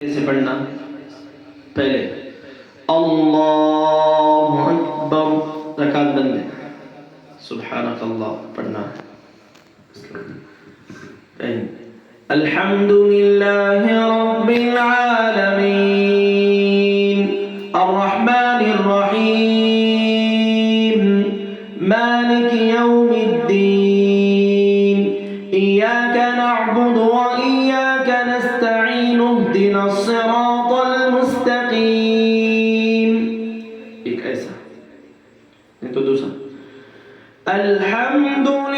से पढ़ना। पहले अल्लाहु अकबर, रकात बंद है, सुब्हानकल्लाह पढ़ना। अल्हम्दुलिल्लाहि रब्बिल आलमीन अर्रहमानिर रहीम मालिकि यौमिद्दीन इय्याका नअबुदु व इय्याका नस्तईन इहदिनस सिरातल मुस्तकीम। एक ऐसा नहीं तो दूसरा अल्हम्दुलिल्लाहि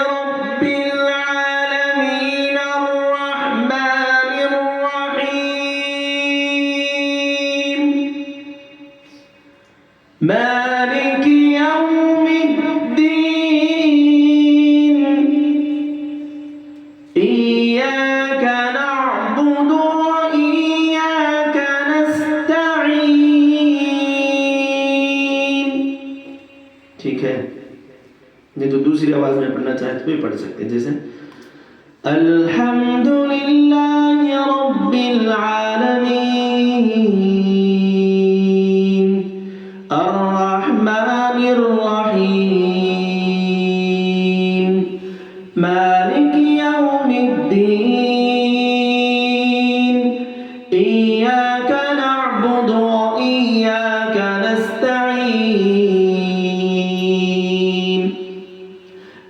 रब्बिल आलमीन अर्रहमानिर रहीम मालिकि यौमिद्दीन इय्याका नअबुदु व इय्याका नस्तईन। ठीक है, नहीं तो दूसरी आवाज में पढ़ना चाहे तो भी पढ़ सकते हैं, जैसे अल्हम्दुलिल्लाहि रब्बिल आलमीन अर्रहमानिर रहीम मालिकि यौमिद्दीन इय्याका नअबुदु व इय्याका नस्तईन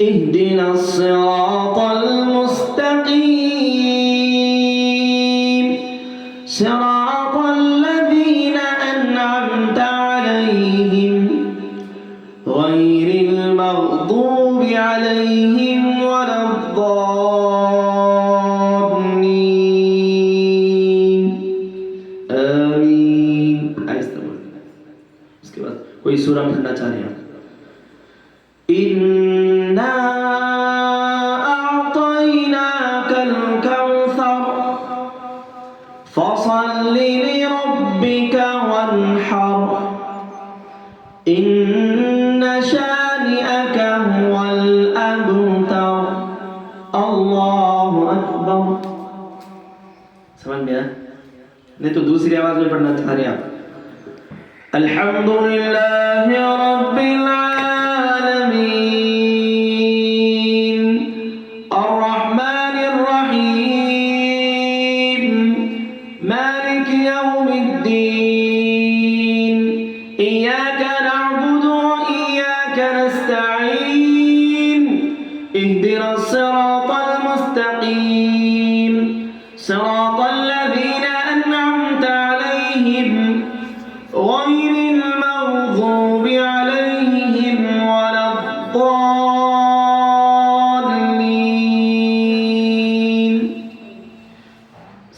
इहदिनस सिरातल मुस्तकीम सिरातल लज़ीना अनअमता अलैहिम गैरिल मग़दूबि अलैहिम वलद्दाल्लीन आमीन। आहिस्ता बोलना। उसके बाद कोई सूरा पढ़ना चाह रहे हैं इन्ना अअतैनाकल कौसर फसल्लि लिरब्बिका वन्हर इन्न शानिअका हुवल अबतर। अल्लाहु अकबर। समझ में आया? नहीं तो दूसरी आवाज में पढ़ना चाह रहे हैं आप अल्हम्दुलिल्लाहि रब्बिल आलमीन अर्रहमानिर रहीम मालिकि यौमिद्दीन इय्याका नअबुदु व इय्याका नस्तईन इहदिनस सिरातल मुस्तकीम सिरातल लज़ीना अनअमता अलैहिम गैरिल मग़दूबि अलैहिम वलद्दाल्लीन।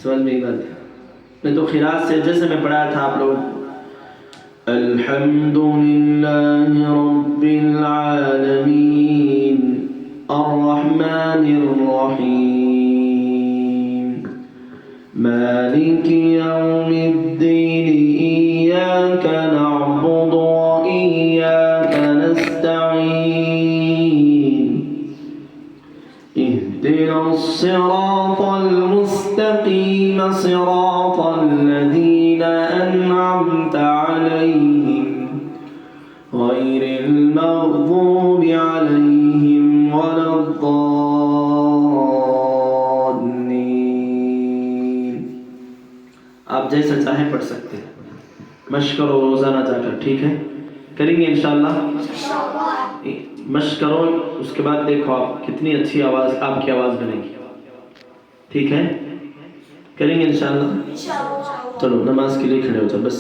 समझ में बात है? मैं तो खिरात से जैसे मैं पढ़ाया था आप लोग अल्हम्दुलिल्लाहि रब्बिल आलमीन अर्रहमानिर रहीम मालिकि यौमिद्दीन इय्याका नअबुदु व इय्याका नस्तईन इहदिनस सिरातल मुस्तकीम सिरातल लज़ीना अनअमता अलैहिम गैरिल मग़दूबि अलैहिम वलद्दाल्लीन। आप जैसा चाहे पढ़ सकते हैं, मश्क करो रोजाना जाकर, ठीक है? करेंगे इंशाल्लाह। मश्क करो, उसके बाद देखो आप कितनी अच्छी आवाज आपकी आवाज बनेगी, ठीक है? करेंगे इंशाल्लाह। चलो नमाज के लिए खड़े हो जाओ बस।